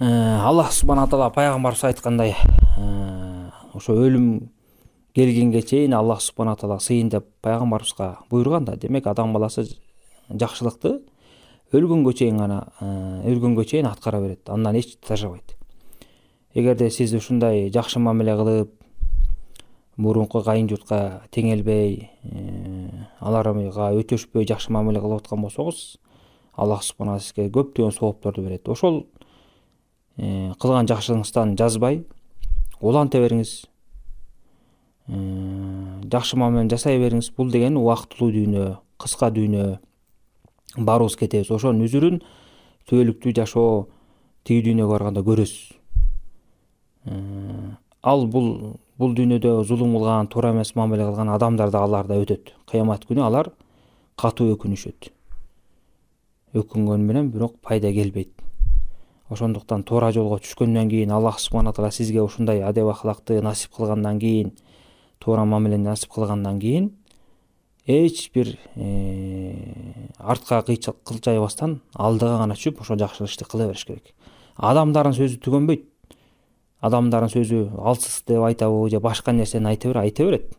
Аллах субхана тағала пайғамбарыбыз айткандай, ошо өлүм келгенге чейин Аллах субхана тағала сыйын деп пайгамбарыбызга буйруган да. Демек адам баласы жакшылыкты өлгөнгө чейин аткара берет. Андан эч тажабайт. Эгерде сиз ушундай жакшы мамиле кылып, мурунку кайын журтка теңелбей, аларга өтөшпөй жакшы мамиле кылып аткан болсоңуз, Аллах субхана сизге көптөгөн соопторду берет. Ошол кылган жакшылыгыңыздан жазбай, уланта бериңиз. Жакшы мамилени жасай бериңиз. Бул деген убактылуу дүйнө, кыска дүйнө. Барыбыз кетебиз. Ошонун үзүрүн түбөлүктүү жашоо тиги дүйнөгө барганда көрөсүз. Ал бул дүйнөдө зулум кылган, туура эмес мамиле кылган адамдар да аларда өтөт. Кыямат күнү алар катуу өкүнүшөт. Өкүнгөн менен бирок пайда келбейт. Ошондуктан туура жолго түшкөндөн кийин, Аллах субхана тағала сизге ушундай адеп акылакты насип кылгандан кийин, туура мамилени насип кылгандан кийин, эч бир артка кылчайбастан алдыга гана түшүп, ошо жакшы ишти кыла бериш керек. Адамдардын сөзү түгөнбөйт. Адамдардын сөзү алсыз деп айтабы же башка нерсени айта берет.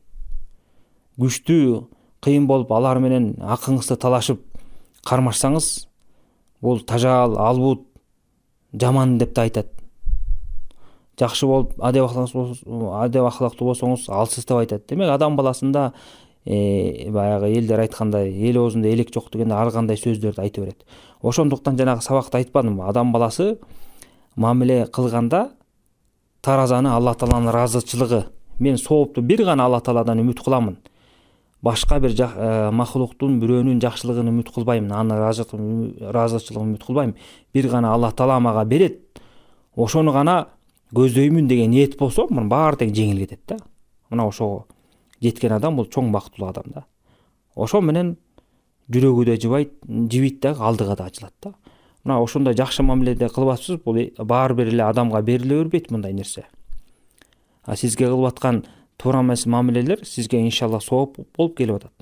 Күчтүү, кыйын болуп, алар менен акыңызды талашып кармашсаңыз, бул тажал, албут, жаман деп да айтат. Жакшы болуп, адеп акылактуу болсоңуз, алсыз деп айтат. Демек адам баласында баягы элдер айткандай, эл оозунда элек жок дегенде ар кандай сөздөрдү айта берет. Ошондуктан жанагы сабакта айтпадымбы, адам баласы мамиле кылганда таразаны Алла Тааланын ыраазычылыгы, мен соопту бир гана Алла Тааладан үмүт кыламын. Башка бир махлуктун, бирөөнүн жакшылыгын үмүт кылбайм, анын ыраазычылыгын үмүт кылбайм. Бир гана Алла Таала мага берет. Ошону гана көздөймүн деген ниет болсо, мунун баары тең жеңил кетет да. Мына ошого жеткен адам бул чоң бактылуу адам да. Ошо менен жүрөгү да жибийт да, алдыга да ачылат да. Мына ошондой жакшы мамиледе кылып атсыз, бул баары бир эле адамга бериле бербейт мындай нерсе. Сизге кылып аткан туура эмес мамилелер сизге иншалла сооп болуп келип атат.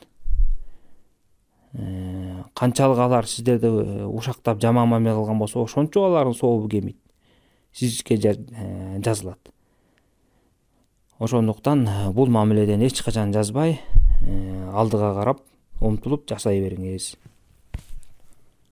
Канчалык алар сиздерди ушактап жаман мамиле кылган болсо, ошончо алардын сообу кемийт. Сизге жазылат. Ошондуктан бул мамиледен эч качан жазбай, алдыга карап, умтулуп жасай бериңиз.